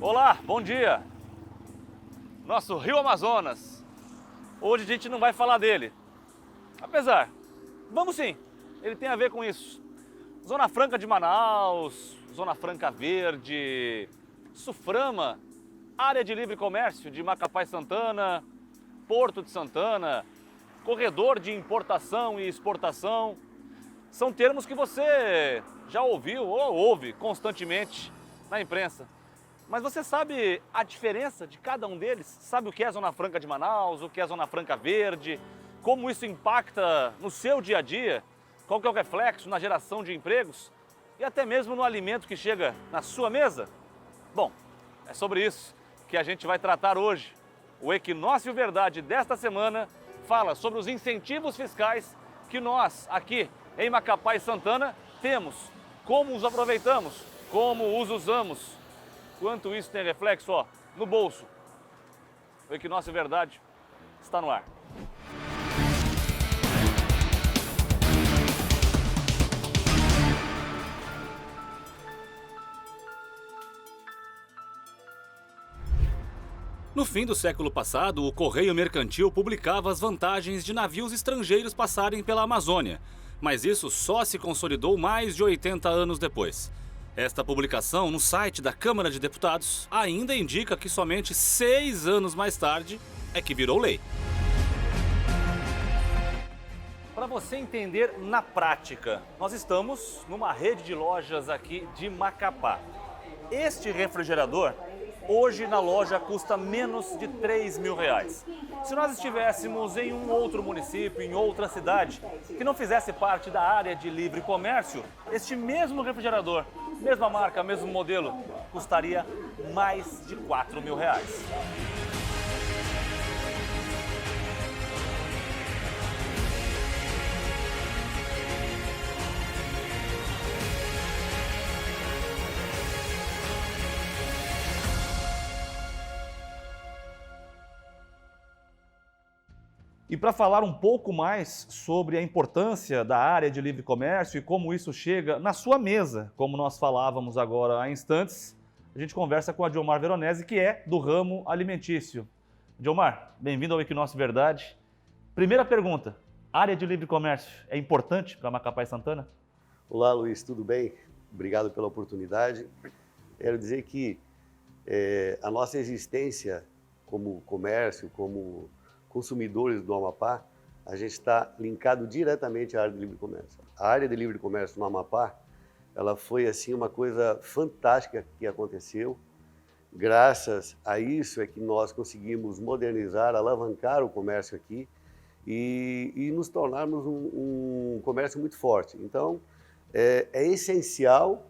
Olá, bom dia! Nosso Rio Amazonas. Hoje a gente não vai falar dele. Apesar, vamos sim, ele tem a ver com isso. Zona Franca de Manaus, Zona Franca Verde, Suframa, Área de Livre Comércio de Macapá e Santana, Porto de Santana, Corredor de Importação e Exportação. São termos que você já ouviu ou ouve constantemente na imprensa. Mas você sabe a diferença de cada um deles? Sabe o que é Zona Franca de Manaus, o que é Zona Franca Verde? Como isso impacta no seu dia a dia? Qual que é o reflexo na geração de empregos? E até mesmo no alimento que chega na sua mesa? Bom, é sobre isso que a gente vai tratar hoje. O Equinócio Verdade desta semana fala sobre os incentivos fiscais que nós, aqui em Macapá e Santana, temos. Como os aproveitamos, como os usamos. Quanto isso tem reflexo, no bolso. O Equinócio Verdade está no ar. No fim do século passado, o Correio Mercantil publicava as vantagens de navios estrangeiros passarem pela Amazônia, mas isso só se consolidou mais de 80 anos depois. Esta publicação no site da Câmara de Deputados ainda indica que somente 6 anos mais tarde é que virou lei. Para você entender na prática, nós estamos numa rede de lojas aqui de Macapá. Este refrigerador, hoje na loja, custa menos de R$3.000. Se nós estivéssemos em um outro município, em outra cidade, que não fizesse parte da área de livre comércio, este mesmo refrigerador, mesma marca, mesmo modelo, custaria mais de R$4.000. E para falar um pouco mais sobre a importância da área de livre comércio e como isso chega na sua mesa, como nós falávamos agora há instantes, a gente conversa com a Diomar Veronese, que é do ramo alimentício. Diomar, bem-vindo ao Equinócio Verdade. Primeira pergunta, área de livre comércio é importante para Macapá e Santana? Olá, Luiz, tudo bem? Obrigado pela oportunidade. Quero dizer que a nossa existência como comércio, como consumidores do Amapá, a gente está linkado diretamente à área de livre comércio. A área de livre comércio no Amapá, ela foi assim uma coisa fantástica que aconteceu. Graças a isso é que nós conseguimos modernizar, alavancar o comércio aqui e nos tornarmos um comércio muito forte. Então, é essencial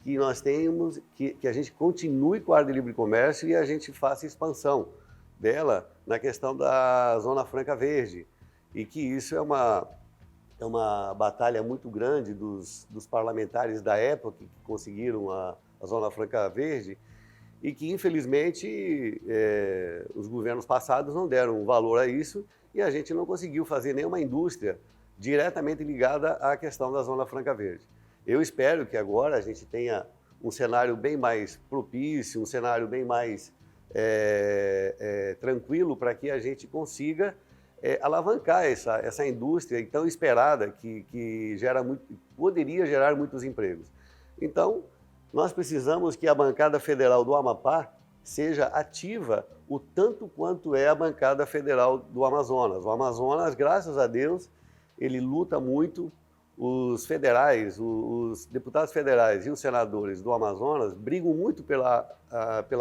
que nós tenhamos, que a gente continue com a área de livre comércio e a gente faça expansão dela na questão da Zona Franca Verde, e que isso é uma batalha muito grande dos parlamentares da época que conseguiram a Zona Franca Verde, e que infelizmente os governos passados não deram valor a isso, e a gente não conseguiu fazer nenhuma indústria diretamente ligada à questão da Zona Franca Verde. Eu espero que agora a gente tenha um cenário bem mais propício, um cenário bem mais tranquilo para que a gente consiga alavancar essa indústria tão esperada que poderia gerar muitos empregos. Então, nós precisamos que a bancada federal do Amapá seja ativa o tanto quanto é a bancada federal do Amazonas. O Amazonas, graças a Deus, ele luta muito. Os federais, os deputados federais e os senadores do Amazonas brigam muito pela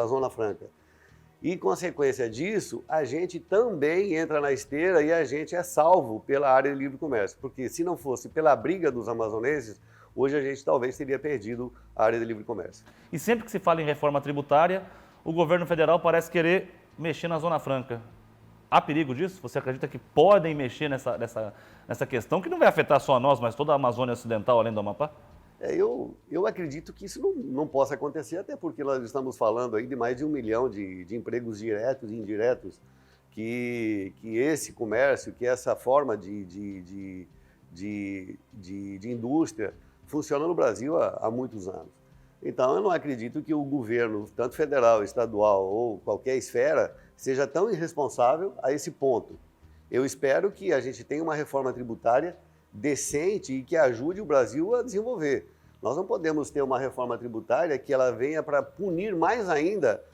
Zona Franca. E, consequência disso, a gente também entra na esteira e a gente é salvo pela área de livre comércio. Porque se não fosse pela briga dos amazonenses, hoje a gente talvez teria perdido a área de livre comércio. E sempre que se fala em reforma tributária, o governo federal parece querer mexer na Zona Franca. Há perigo disso? Você acredita que podem mexer nessa questão, que não vai afetar só nós, mas toda a Amazônia Ocidental, além do Amapá? Eu acredito que isso não possa acontecer, até porque nós estamos falando aí de mais de 1 milhão de empregos diretos e indiretos, que esse comércio, que essa forma de indústria funciona no Brasil há muitos anos. Então, eu não acredito que o governo, tanto federal, estadual ou qualquer esfera, seja tão irresponsável a esse ponto. Eu espero que a gente tenha uma reforma tributária decente e que ajude o Brasil a desenvolver. Nós não podemos ter uma reforma tributária que ela venha para punir mais ainda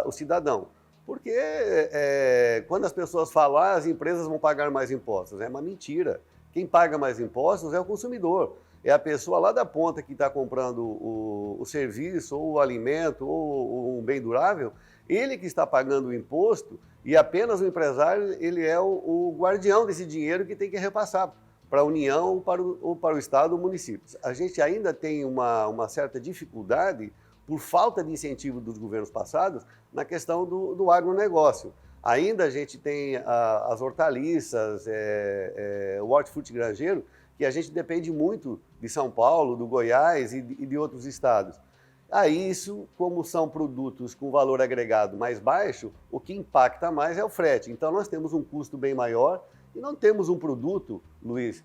o cidadão. Porque quando as pessoas falam, as empresas vão pagar mais impostos, é uma mentira. Quem paga mais impostos é o consumidor. É a pessoa lá da ponta que está comprando o serviço, ou o alimento, ou um bem durável, ele que está pagando o imposto e apenas o empresário, ele é o guardião desse dinheiro que tem que repassar para a União ou para o Estado ou municípios. A gente ainda tem uma certa dificuldade, por falta de incentivo dos governos passados, na questão do agronegócio. Ainda a gente tem as hortaliças, o hortifruti granjeiro, que a gente depende muito de São Paulo, do Goiás e de outros estados. Aí isso, como são produtos com valor agregado mais baixo, o que impacta mais é o frete. Então nós temos um custo bem maior e não temos um produto, Luiz,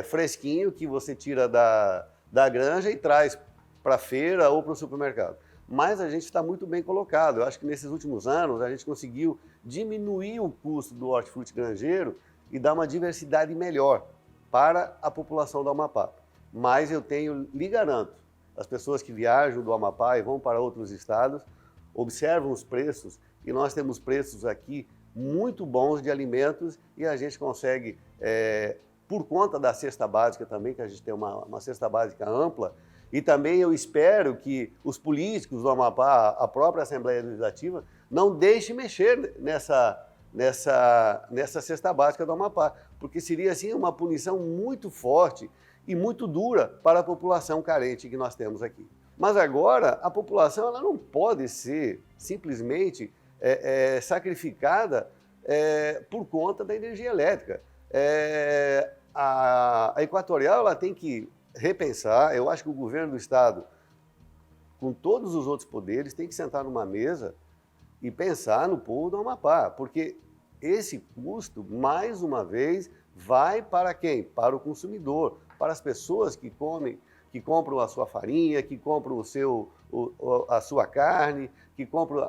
fresquinho que você tira da granja e traz para a feira ou para o supermercado. Mas a gente está muito bem colocado. Eu acho que nesses últimos anos a gente conseguiu diminuir o custo do hortifruti granjeiro e dar uma diversidade melhor para a população do Amapá. Mas lhe garanto, as pessoas que viajam do Amapá e vão para outros estados, observam os preços e nós temos preços aqui muito bons de alimentos e a gente consegue, por conta da cesta básica também, que a gente tem uma cesta básica ampla, e também eu espero que os políticos do Amapá, a própria Assembleia Legislativa, não deixem mexer nessa cesta básica do Amapá, porque seria assim uma punição muito forte e muito dura para a população carente que nós temos aqui. Mas agora a população ela não pode ser simplesmente sacrificada por conta da energia elétrica. A Equatorial ela tem que repensar. Eu acho que o governo do estado, com todos os outros poderes, tem que sentar numa mesa e pensar no povo do Amapá, porque esse custo, mais uma vez, vai para quem? Para o consumidor, para as pessoas que compram a sua farinha, que compram a sua carne, que compram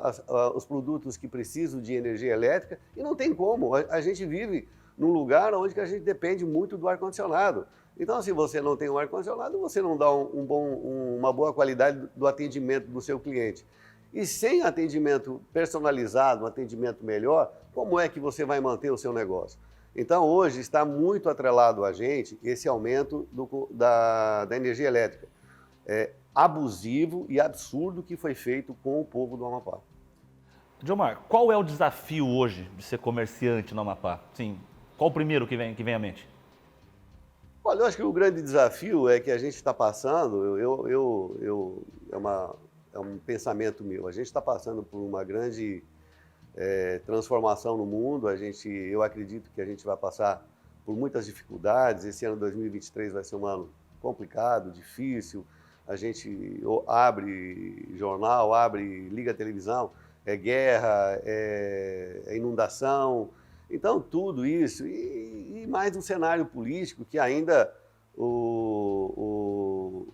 os produtos que precisam de energia elétrica, e não tem como. A gente vive num lugar onde a gente depende muito do ar-condicionado. Então, se você não tem um ar-condicionado, você não dá uma boa qualidade do atendimento do seu cliente. E sem atendimento personalizado, um atendimento melhor, como é que você vai manter o seu negócio? Então, hoje está muito atrelado a gente esse aumento da energia elétrica. É abusivo e absurdo que foi feito com o povo do Amapá. Diomar, qual é o desafio hoje de ser comerciante no Amapá? Sim, qual o primeiro que vem à mente? Olha, eu acho que o grande desafio é que a gente está passando, é um pensamento meu, a gente está passando por uma grande transformação no mundo, eu acredito que a gente vai passar por muitas dificuldades, esse ano 2023 vai ser um ano complicado, difícil, a gente abre jornal, liga a televisão, é guerra, é inundação, então tudo isso, e mais um cenário político que ainda o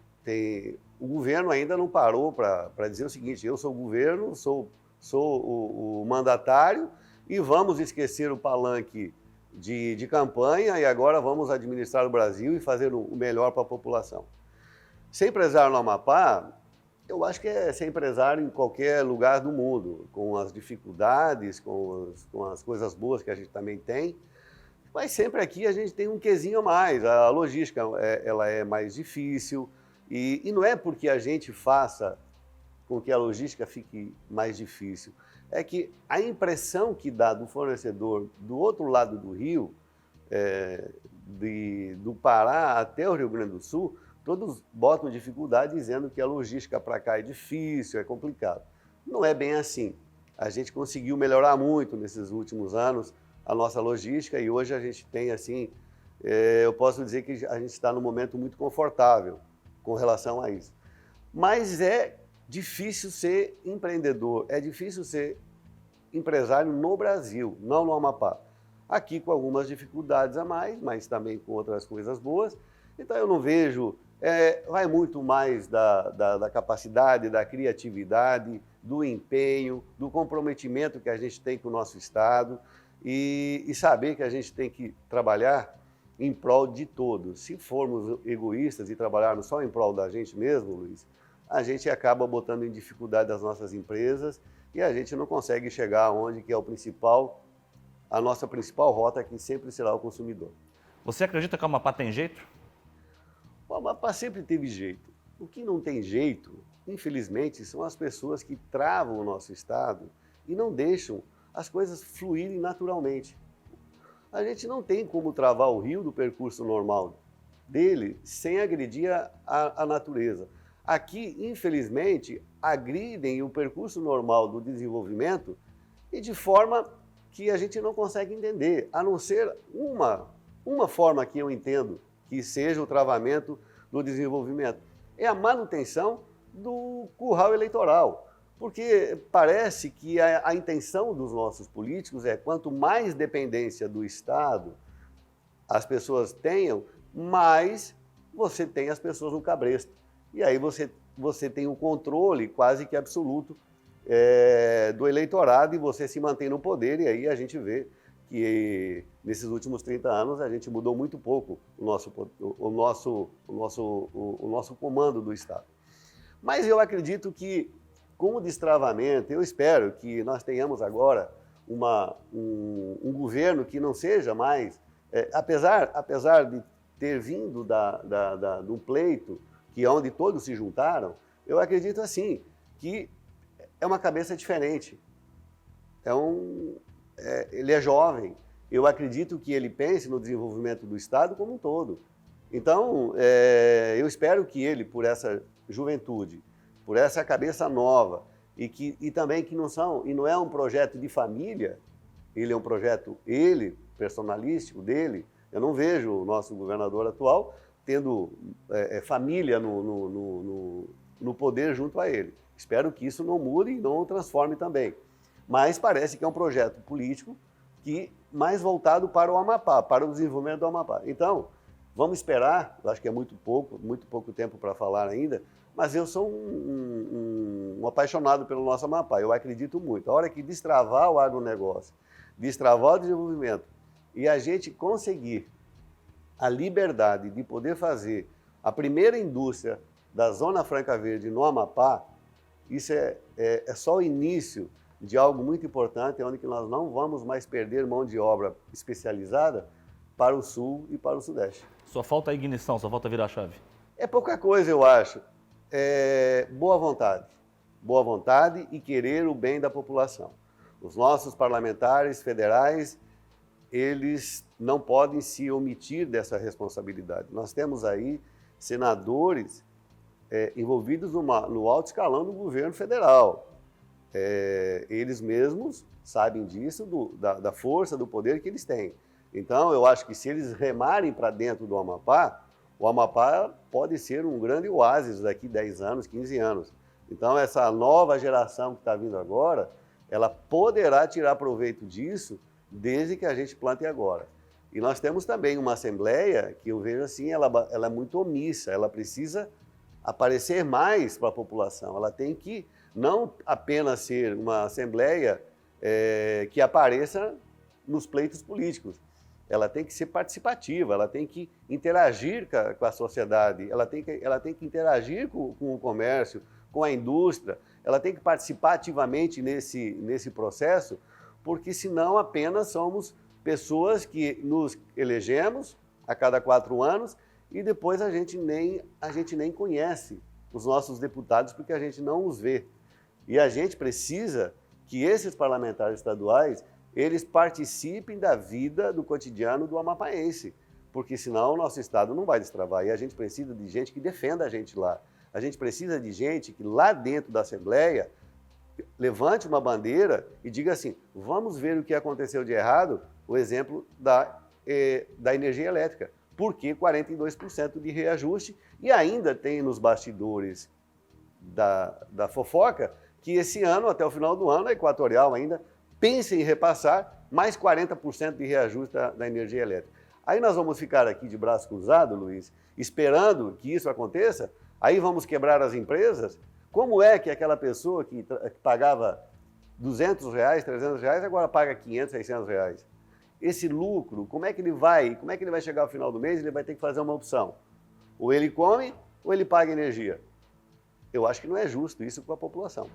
governo ainda não parou para dizer o seguinte: eu sou o governo, sou o mandatário e vamos esquecer o palanque de campanha e agora vamos administrar o Brasil e fazer o melhor para a população. Ser empresário no Amapá, eu acho que é ser empresário em qualquer lugar do mundo, com as dificuldades, com as coisas boas que a gente também tem, mas sempre aqui a gente tem um quezinho a mais, a logística ela é mais difícil, e não é porque a gente faça com que a logística fique mais difícil, é que a impressão que dá do fornecedor do outro lado do rio, do Pará até o Rio Grande do Sul, todos botam dificuldade dizendo que a logística para cá é difícil, é complicado. Não é bem assim. A gente conseguiu melhorar muito nesses últimos anos a nossa logística e hoje a gente tem, assim, eu posso dizer que a gente está num momento muito confortável com relação a isso. Mas é difícil ser empreendedor, é difícil ser empresário no Brasil, não no Amapá. Aqui com algumas dificuldades a mais, mas também com outras coisas boas. Então eu não vejo vai muito mais da capacidade, da criatividade, do empenho, do comprometimento que a gente tem com o nosso Estado e saber que a gente tem que trabalhar em prol de todos. Se formos egoístas e trabalharmos só em prol da gente mesmo, Luiz, a gente acaba botando em dificuldade as nossas empresas e a gente não consegue chegar onde que é a nossa principal rota, que sempre será o consumidor. Você acredita que a Amapá tem jeito? O Amapá sempre teve jeito. O que não tem jeito, infelizmente, são as pessoas que travam o nosso Estado e não deixam as coisas fluírem naturalmente. A gente não tem como travar o rio do percurso normal dele sem agredir a natureza. Aqui, infelizmente, agridem o percurso normal do desenvolvimento e de forma que a gente não consegue entender, a não ser uma forma que eu entendo que seja o travamento do desenvolvimento. É a manutenção do curral eleitoral, porque parece que a intenção dos nossos políticos é quanto mais dependência do Estado as pessoas tenham, mais você tem as pessoas no cabresto. E aí você tem um controle quase que absoluto do eleitorado e você se mantém no poder, e aí a gente vê que nesses últimos 30 anos a gente mudou muito pouco o nosso comando do Estado. Mas eu acredito que com o destravamento, eu espero que nós tenhamos agora um governo que não seja mais, apesar de ter vindo de um pleito que é onde todos se juntaram, eu acredito assim, que é uma cabeça diferente. Ele é jovem. Eu acredito que ele pense no desenvolvimento do Estado como um todo. Então, eu espero que ele, por essa juventude, por essa cabeça nova, e também que não é um projeto de família, ele é um projeto, personalístico dele. Eu não vejo o nosso governador atual tendo família no poder junto a ele. Espero que isso não mude e não o transforme também. Mas parece que é um projeto político mais voltado para o Amapá, para o desenvolvimento do Amapá. Então, vamos esperar, eu acho que é muito pouco tempo para falar ainda, mas eu sou um apaixonado pelo nosso Amapá, eu acredito muito. A hora que destravar o agronegócio, destravar o desenvolvimento e a gente conseguir a liberdade de poder fazer a primeira indústria da Zona Franca Verde no Amapá, isso é só o início de algo muito importante, onde que nós não vamos mais perder mão de obra especializada para o Sul e para o Sudeste. Só falta a ignição, só falta virar a chave. É pouca coisa, eu acho. Boa vontade e querer o bem da população. Os nossos parlamentares federais, eles não podem se omitir dessa responsabilidade. Nós temos aí senadores envolvidos no alto escalão do governo federal. Eles mesmos sabem disso, da força, do poder que eles têm. Então, eu acho que se eles remarem para dentro do Amapá, o Amapá pode ser um grande oásis daqui 10 anos, 15 anos. Então, essa nova geração que está vindo agora, ela poderá tirar proveito disso desde que a gente plante agora. E nós temos também uma Assembleia que eu vejo assim, ela é muito omissa, ela precisa aparecer mais para a população, ela tem que não apenas ser uma Assembleia que apareça nos pleitos políticos, ela tem que ser participativa, ela tem que interagir com a sociedade, ela tem que interagir com o comércio, com a indústria, ela tem que participar ativamente nesse processo, porque senão apenas somos pessoas que nos elegemos a cada 4 anos e depois a gente nem conhece os nossos deputados porque a gente não os vê. E a gente precisa que esses parlamentares estaduais, eles participem da vida do cotidiano do amapaense, porque senão o nosso Estado não vai destravar. E a gente precisa de gente que defenda a gente lá. A gente precisa de gente que lá dentro da Assembleia levante uma bandeira e diga assim, vamos ver o que aconteceu de errado, o exemplo da energia elétrica. Por que 42% de reajuste? E ainda tem nos bastidores da fofoca que esse ano, até o final do ano, a Equatorial ainda pensa em repassar mais 40% de reajuste da energia elétrica. Aí nós vamos ficar aqui de braço cruzado, Luiz, esperando que isso aconteça, aí vamos quebrar as empresas. Como é que aquela pessoa que pagava R$200, R$300, agora paga R$500, R$600? Esse lucro, como é que ele vai chegar ao final do mês? Ele vai ter que fazer uma opção. Ou ele come, ou ele paga energia. Eu acho que não é justo isso com a população.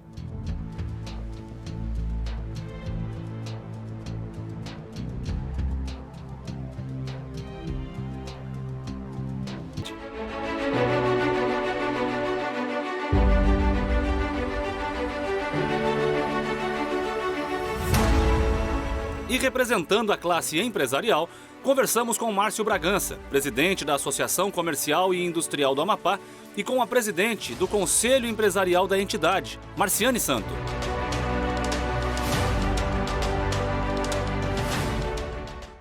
E representando a classe empresarial, conversamos com Márcio Bragança, presidente da Associação Comercial e Industrial do Amapá, e com a presidente do Conselho Empresarial da entidade, Marciane Santo.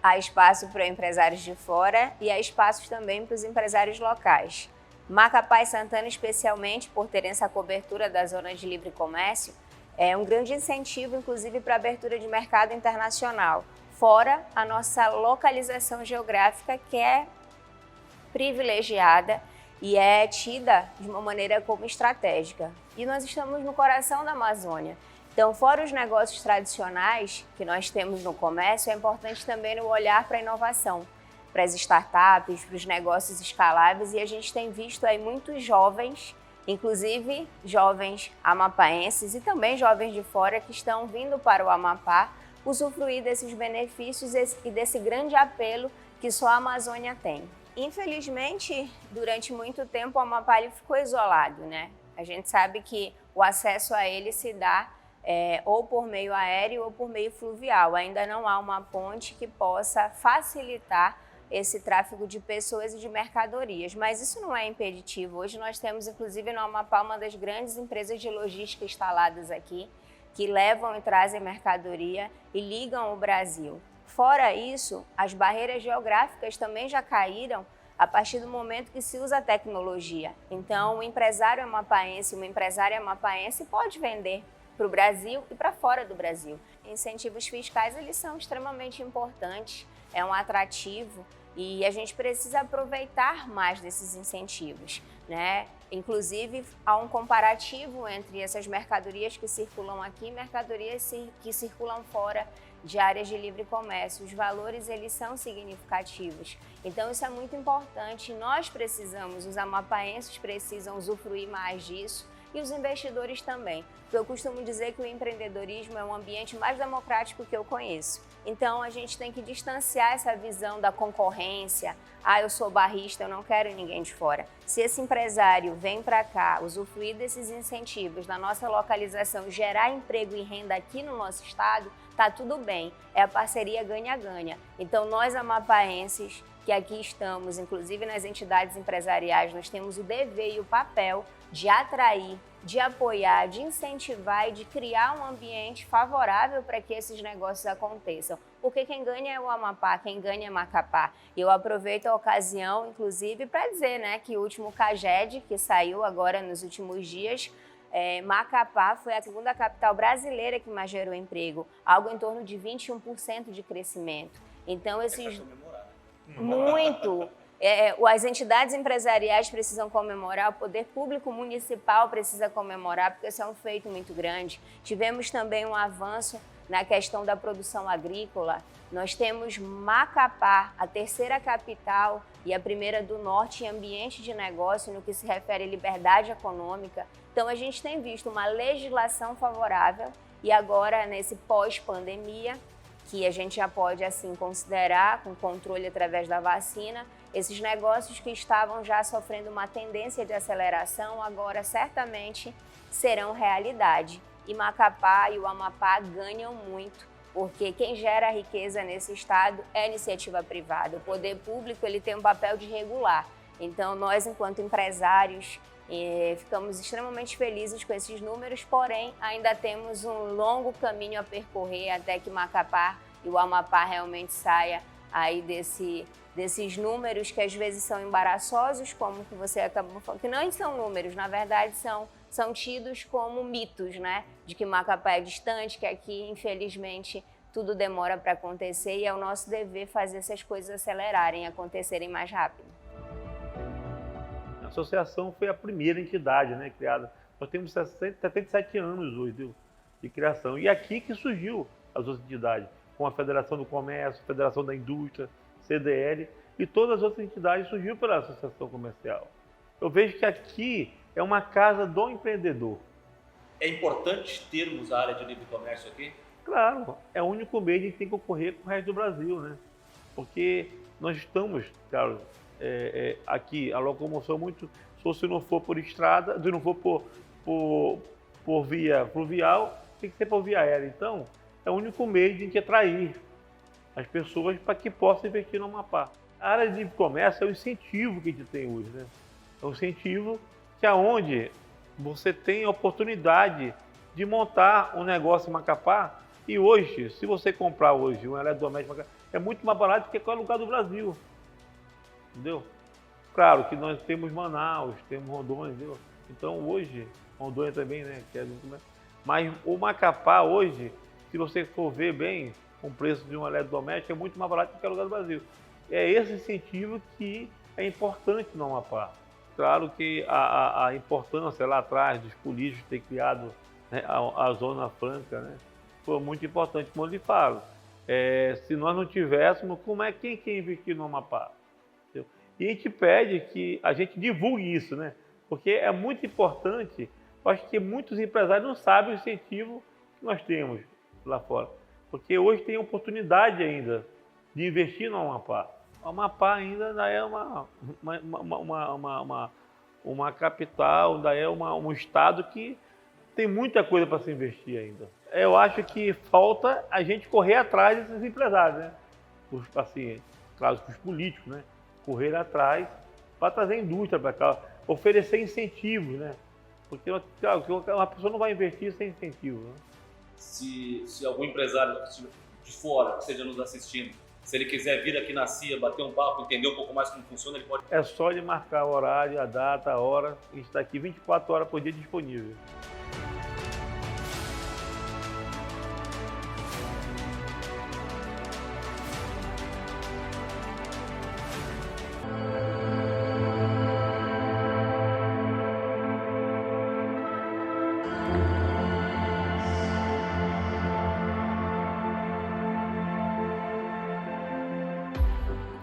Há espaço para empresários de fora e há espaços também para os empresários locais. Macapá e Santana, especialmente por terem essa cobertura da zona de livre comércio, é um grande incentivo, inclusive, para a abertura de mercado internacional, fora a nossa localização geográfica, que é privilegiada e é tida de uma maneira como estratégica. E nós estamos no coração da Amazônia. Então, fora os negócios tradicionais que nós temos no comércio, é importante também o olhar para a inovação, para as startups, para os negócios escaláveis, e a gente tem visto aí muitos jovens, inclusive jovens amapaenses e também jovens de fora que estão vindo para o Amapá usufruir desses benefícios e desse grande apelo que só a Amazônia tem. Infelizmente, durante muito tempo o Amapá ele ficou isolado, né? A gente sabe que o acesso a ele se dá ou por meio aéreo ou por meio fluvial. Ainda não há uma ponte que possa facilitar esse tráfego de pessoas e de mercadorias, mas isso não é impeditivo. Hoje nós temos, inclusive, no Amapá, uma das grandes empresas de logística instaladas aqui, que levam e trazem mercadoria e ligam o Brasil. Fora isso, as barreiras geográficas também já caíram a partir do momento que se usa a tecnologia. Então, o empresário amapaense, uma empresária amapaense pode vender para o Brasil e para fora do Brasil. Incentivos fiscais, eles são extremamente importantes, é um atrativo, e a gente precisa aproveitar mais desses incentivos, né? Inclusive, há um comparativo entre essas mercadorias que circulam aqui e mercadorias que circulam fora de áreas de livre comércio. Os valores, eles são significativos. Então, isso é muito importante. Nós precisamos, os amapaenses precisam usufruir mais disso e os investidores também. Eu costumo dizer que o empreendedorismo é um ambiente mais democrático que eu conheço. Então, a gente tem que distanciar essa visão da concorrência. Ah, eu sou barrista, eu não quero ninguém de fora. Se esse empresário vem para cá, usufruir desses incentivos na nossa localização, gerar emprego e renda aqui no nosso estado, tá tudo bem. É a parceria ganha-ganha. Então, nós amapaenses que aqui estamos, inclusive nas entidades empresariais, nós temos o dever e o papel de atrair, de apoiar, de incentivar e de criar um ambiente favorável para que esses negócios aconteçam. Porque quem ganha é o Amapá, quem ganha é Macapá. Eu aproveito a ocasião, inclusive, para dizer, né, que o último CAGED, que saiu agora nos últimos dias, Macapá foi a segunda capital brasileira que mais gerou emprego, algo em torno de 21% de crescimento. Então, esses... Muito! As entidades empresariais precisam comemorar, o poder público municipal precisa comemorar, porque isso é um feito muito grande. Tivemos também um avanço na questão da produção agrícola. Nós temos Macapá, a terceira capital e a primeira do norte em ambiente de negócio no que se refere à liberdade econômica. Então, a gente tem visto uma legislação favorável e agora, nesse pós-pandemia, que a gente já pode assim considerar com controle através da vacina, esses negócios que estavam já sofrendo uma tendência de aceleração, agora certamente serão realidade. E Macapá e o Amapá ganham muito, porque quem gera riqueza nesse estado é a iniciativa privada. O poder público ele tem um papel de regular. Então, nós, enquanto empresários, ficamos extremamente felizes com esses números, porém, ainda temos um longo caminho a percorrer até que Macapá e o Amapá realmente saia aí desses números que às vezes são embaraçosos, como que você acabou falando, que não são números, na verdade são tidos como mitos, né? De que Macapá é distante, que aqui, infelizmente, tudo demora para acontecer e é o nosso dever fazer essas coisas acelerarem, acontecerem mais rápido. A associação foi a primeira entidade, né, criada. Nós temos 77 anos hoje de criação. E aqui que surgiu as outras entidades, com a Federação do Comércio, Federação da Indústria, CDL, e todas as outras entidades surgiu pela Associação Comercial. Eu vejo que aqui é uma casa do empreendedor. É importante termos a área de livre comércio aqui? Claro, é o único meio de a gente tem que concorrer com o resto do Brasil, né? Porque nós estamos, claro, aqui, a locomoção muito, se não for por estrada, se não for por via fluvial, tem que ser por via aérea. Então, é o único meio de a gente atrair as pessoas para que possam investir no Amapá. A área de livre comércio é o incentivo que a gente tem hoje, né? É um incentivo que é onde você tem a oportunidade de montar um negócio em Macapá. E hoje, se você comprar hoje um eletrodoméstico em Macapá, é muito mais barato do que qualquer lugar do Brasil. Entendeu? Claro que nós temos Manaus, temos Rondônia, entendeu? Então hoje, Rondônia também, né? Mas o Macapá hoje, se você for ver bem, o preço de um eletrodoméstico é muito mais barato do que qualquer lugar do Brasil. É esse incentivo que é importante no Amapá. Claro que a importância lá atrás dos políticos ter criado, né, a Zona Franca, né, foi muito importante, como eu lhe falo. Se nós não tivéssemos, quem quer investir no Amapá? Entendeu? E a gente pede que a gente divulgue isso, né? Porque é muito importante. Eu acho que muitos empresários não sabem o incentivo que nós temos lá fora. Porque hoje tem oportunidade ainda de investir no Amapá. O Amapá ainda é uma capital, ainda é um estado que tem muita coisa para se investir ainda. Eu acho que falta a gente correr atrás desses empresários, né? Assim, claro, os políticos, né? Correr atrás para trazer indústria para cá, oferecer incentivos, né? Porque claro, uma pessoa não vai investir sem incentivo, né? Se algum empresário de fora que esteja nos assistindo, se ele quiser vir aqui na CIA, bater um papo, entender um pouco mais como funciona, ele pode... É só ele marcar o horário, a data, a hora, a gente está aqui 24 horas por dia disponível.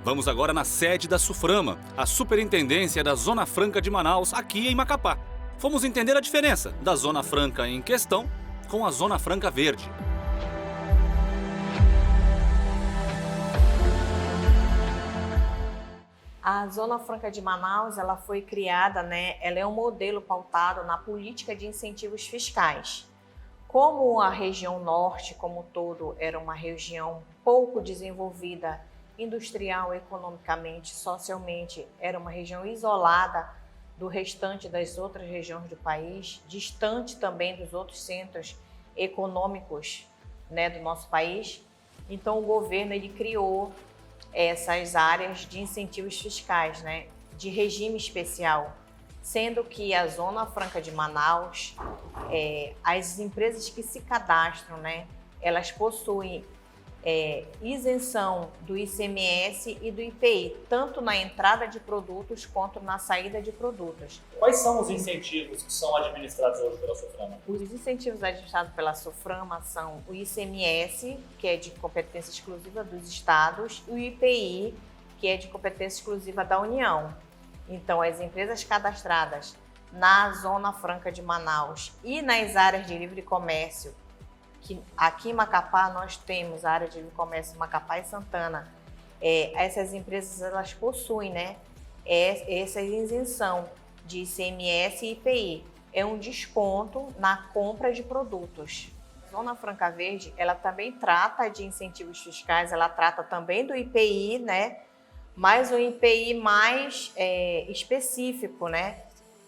Vamos agora na sede da SUFRAMA, a Superintendência da Zona Franca de Manaus, aqui em Macapá. Fomos entender a diferença da Zona Franca em questão com a Zona Franca Verde. A Zona Franca de Manaus, ela foi criada, né? Ela é um modelo pautado na política de incentivos fiscais. Como a região norte, como um todo, era uma região pouco desenvolvida, industrial, economicamente, socialmente, era uma região isolada do restante das outras regiões do país, distante também dos outros centros econômicos, né, do nosso país. Então o governo ele criou essas áreas de incentivos fiscais, né, de regime especial, sendo que a Zona Franca de Manaus, as empresas que se cadastram, né, elas possuem isenção do ICMS e do IPI, tanto na entrada de produtos quanto na saída de produtos. Quais são os incentivos que são administrados hoje pela SUFRAMA? Os incentivos administrados pela SUFRAMA são o ICMS, que é de competência exclusiva dos estados, e o IPI, que é de competência exclusiva da União. Então, as empresas cadastradas na Zona Franca de Manaus e nas áreas de livre comércio, que aqui em Macapá nós temos a área de comércio Macapá e Santana. Essas empresas elas possuem, né, essa isenção de ICMS e IPI. É um desconto na compra de produtos. A Zona Franca Verde, ela também trata de incentivos fiscais, ela trata também do IPI, né, mas o IPI mais específico, né,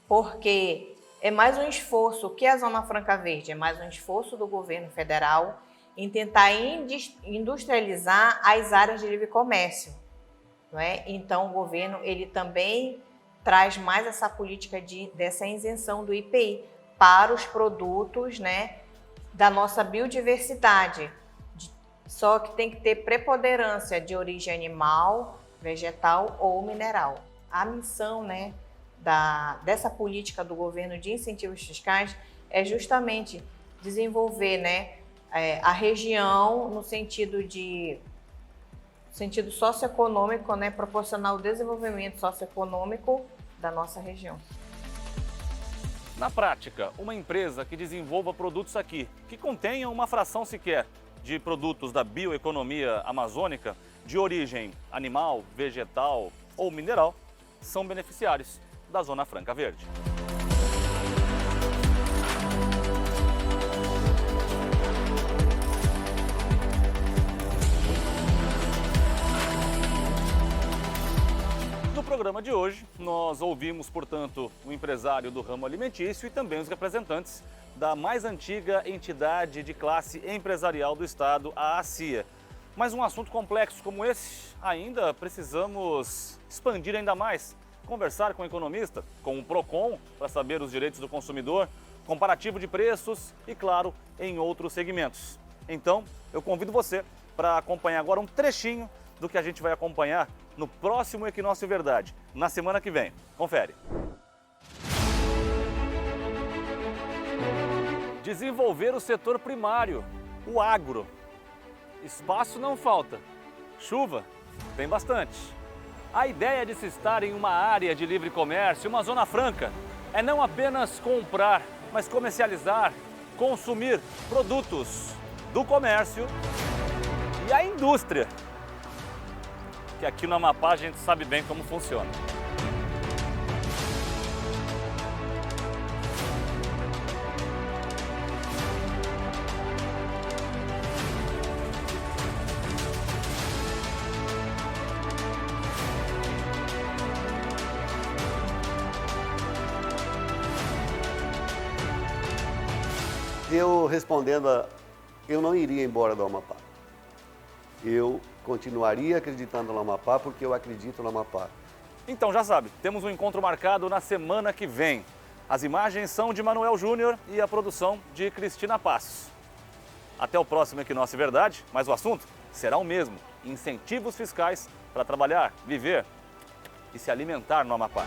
porque é mais um esforço. O que é a Zona Franca Verde? É mais um esforço do governo federal em tentar industrializar as áreas de livre comércio, não é? Então, o governo ele também traz mais essa política dessa isenção do IPI para os produtos, né, da nossa biodiversidade, Só que tem que ter preponderância de origem animal, vegetal ou mineral. A missão, né, dessa política do governo de incentivos fiscais é justamente desenvolver, né, a região no sentido socioeconômico, né, proporcionar o desenvolvimento socioeconômico da nossa região. Na prática, uma empresa que desenvolva produtos aqui, que contenham uma fração sequer de produtos da bioeconomia amazônica, de origem animal, vegetal ou mineral, são beneficiários da Zona Franca Verde. No programa de hoje, nós ouvimos, portanto, o empresário do ramo alimentício e também os representantes da mais antiga entidade de classe empresarial do estado, a ACIA. Mas um assunto complexo como esse, ainda precisamos expandir ainda mais, conversar com o economista, com o PROCON, para saber os direitos do consumidor, comparativo de preços e, claro, em outros segmentos. Então, eu convido você para acompanhar agora um trechinho do que a gente vai acompanhar no próximo Equinócio Verdade, na semana que vem. Confere. Desenvolver o setor primário, o agro. Espaço não falta, chuva tem bastante. A ideia de se estar em uma área de livre comércio, uma zona franca, é não apenas comprar, mas comercializar, consumir produtos do comércio e a indústria, que aqui no Amapá a gente sabe bem como funciona. Eu respondendo, eu não iria embora do Amapá. Eu continuaria acreditando no Amapá porque eu acredito no Amapá. Então já sabe, temos um encontro marcado na semana que vem. As imagens são de Manuel Júnior e a produção de Cristina Passos. Até o próximo Equinócio Verdade, mas o assunto será o mesmo: incentivos fiscais para trabalhar, viver e se alimentar no Amapá.